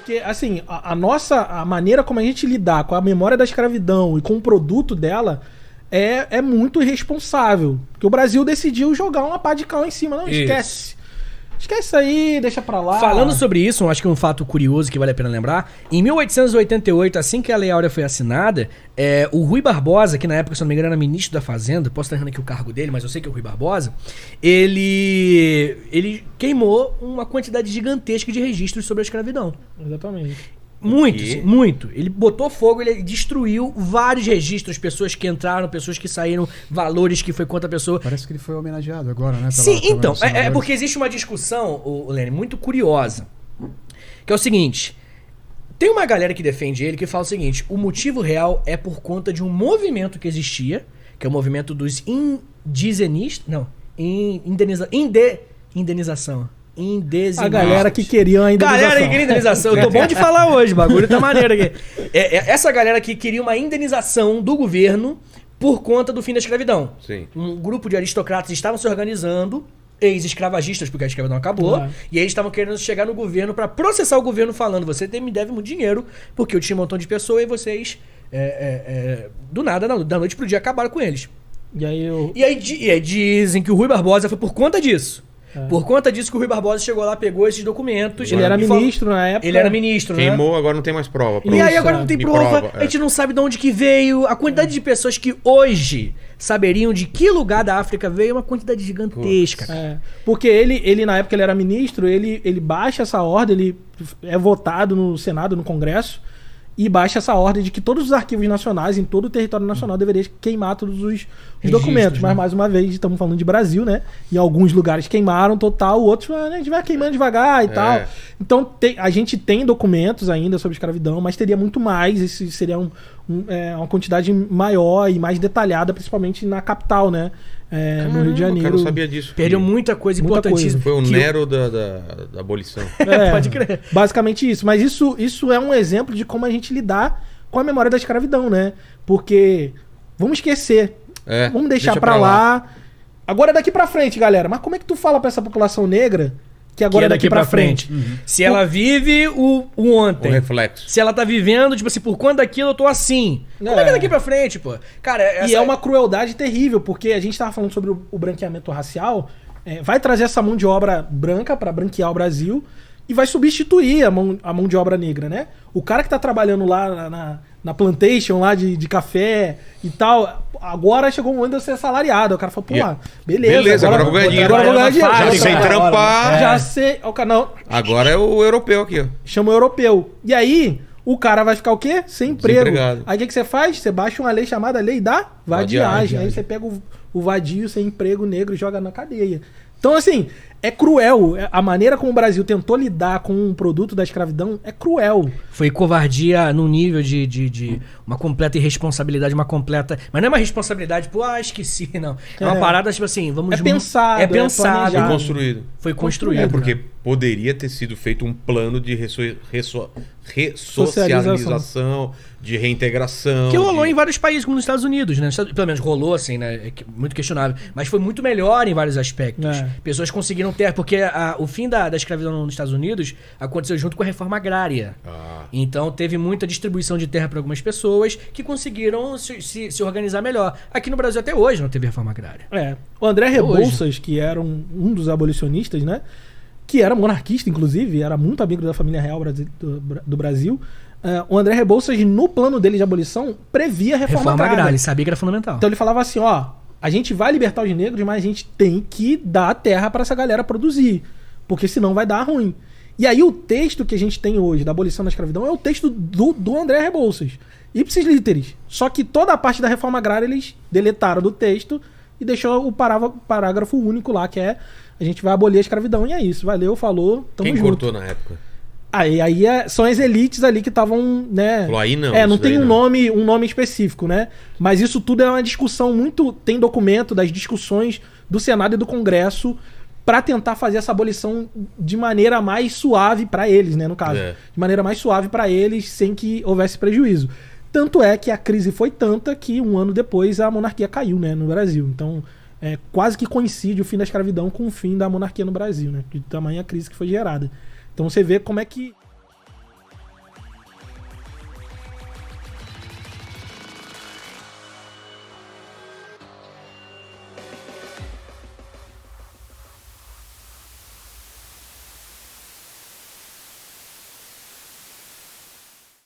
Porque, assim, a maneira como a gente lidar com a memória da escravidão e com o produto dela é muito irresponsável. Porque o Brasil decidiu jogar uma pá de cal em cima. Não, esquece. Esquece isso aí, deixa pra lá. Falando sobre isso, acho que é um fato curioso que vale a pena lembrar. Em 1888, assim que a Lei Áurea foi assinada, o Rui Barbosa, que na época, se não me engano, era ministro da Fazenda, posso estar errando aqui o cargo dele, mas eu sei que é o Rui Barbosa, ele queimou uma quantidade gigantesca de registros sobre a escravidão. Exatamente. Muito. Ele botou fogo, ele destruiu vários registros, pessoas que entraram, pessoas que saíram, valores que foi contra a pessoa. Parece que ele foi homenageado agora, né? Sim, então, é porque existe uma discussão, Lene, muito curiosa, que é o seguinte, tem uma galera que defende ele que fala o seguinte, o motivo real é por conta de um movimento que existia, que é o movimento dos indigenistas, não, indenização. A galera que queria a indenização. Galera que queria indenização. Eu tô bom de falar hoje, o bagulho tá maneiro aqui. Essa galera que queria uma indenização do governo por conta do fim da escravidão. Sim. Um grupo de aristocratas estavam se organizando, ex-escravagistas, porque a escravidão acabou, e eles estavam querendo chegar no governo pra processar o governo falando, você me deve muito dinheiro, porque eu tinha um montão de pessoas e vocês, do nada, da noite pro dia, acabaram com eles. E aí dizem que o Rui Barbosa foi por conta disso. Por conta disso que o Rui Barbosa chegou lá, pegou esses documentos. Ele era ministro na época. Ele era ministro, Queimou, agora não tem mais prova. E aí agora não tem prova, a gente não sabe de onde que veio. A quantidade de pessoas que hoje saberiam de que lugar da África veio é uma quantidade gigantesca. Porque ele, na época, ele era ministro, ele baixa essa ordem, ele é votado no Senado, no Congresso, e baixa essa ordem de que todos os arquivos nacionais, em todo o território nacional, deveriam queimar todos os documentos. Mas, mais uma vez, estamos falando de Brasil, né? Em alguns lugares queimaram total, outros a gente vai queimando devagar e tal. Então, a gente tem documentos ainda sobre escravidão, mas teria muito mais. Esse seria uma quantidade maior e mais detalhada, principalmente na capital, né? No Rio de Janeiro. Cara, eu não sabia disso. Perdeu muita coisa importantíssima. Foi o Nero da abolição. Pode crer. Basicamente isso. Mas isso é um exemplo de como a gente lidar com a memória da escravidão, né? Porque vamos esquecer. Vamos deixar pra lá. Agora é daqui pra frente, galera. Mas como é que tu fala pra essa população negra que agora é daqui pra frente? Se ela vive o ontem. O reflexo. Se ela tá vivendo, tipo assim, por conta daquilo eu tô assim. Como é que é daqui pra frente, pô? Cara, E é uma crueldade terrível, porque a gente tava falando sobre o branqueamento racial, vai trazer essa mão de obra branca pra branquear o Brasil e vai substituir a mão de obra negra, né? O cara que tá trabalhando lá na plantation lá de café e tal, agora chegou o momento de eu ser assalariado. O cara falou, pô, beleza, agora eu vou ganhar dinheiro. Agora eu vou ganhar dinheiro. Sem trampar. Já sei. O canal. Agora é o europeu aqui, ó. Chama o europeu. E aí, o cara vai ficar o quê? Sem emprego. Desempregado. Aí o que você faz? Você baixa uma lei chamada Lei da Vadiagem. Aí você pega o vadio sem emprego negro e joga na cadeia. Então, assim, é cruel. A maneira como o Brasil tentou lidar com um produto da escravidão é cruel. Foi covardia num nível de uma completa irresponsabilidade, uma completa... Mas não é uma responsabilidade, pô, esqueci, não. É uma parada, tipo assim, vamos... É pensado. É pensado. Foi construído. Foi construído. É porque poderia ter sido feito um plano de ressocialização, de reintegração. Que rolou em vários países, como nos Estados Unidos, né? Pelo menos rolou, assim, né? Muito questionável. Mas foi muito melhor em vários aspectos. Pessoas conseguiram ter... Porque o fim da escravidão nos Estados Unidos aconteceu junto com a reforma agrária. Então teve muita distribuição de terra para algumas pessoas que conseguiram se organizar melhor. Aqui no Brasil até hoje não teve reforma agrária. O André Rebouças, que era um dos abolicionistas, né? Que era monarquista, inclusive, era muito amigo da família real do Brasil. O André Rebouças, no plano dele de abolição, previa a reforma agrária. Ele sabia que era fundamental. Então ele falava assim, a gente vai libertar os negros, mas a gente tem que dar terra para essa galera produzir, porque senão vai dar ruim. E aí o texto que a gente tem hoje da abolição da escravidão é o texto do André Rebouças, ipsis literis. Só que toda a parte da reforma agrária eles deletaram do texto e deixou o parágrafo único lá, que é a gente vai abolir a escravidão. E é isso, valeu, falou, tamo junto. Quem cortou na época? Aí são as elites ali que estavam, né? Falou, aí não. Não tem um nome específico, né? Mas isso tudo é uma discussão muito... Tem documento das discussões do Senado e do Congresso para tentar fazer essa abolição de maneira mais suave para eles, né? No caso. De maneira mais suave para eles, sem que houvesse prejuízo. Tanto é que a crise foi tanta que um ano depois a monarquia caiu, né? No Brasil. Então, quase que coincide o fim da escravidão com o fim da monarquia no Brasil, né? De tamanha crise que foi gerada. Então você vê como é que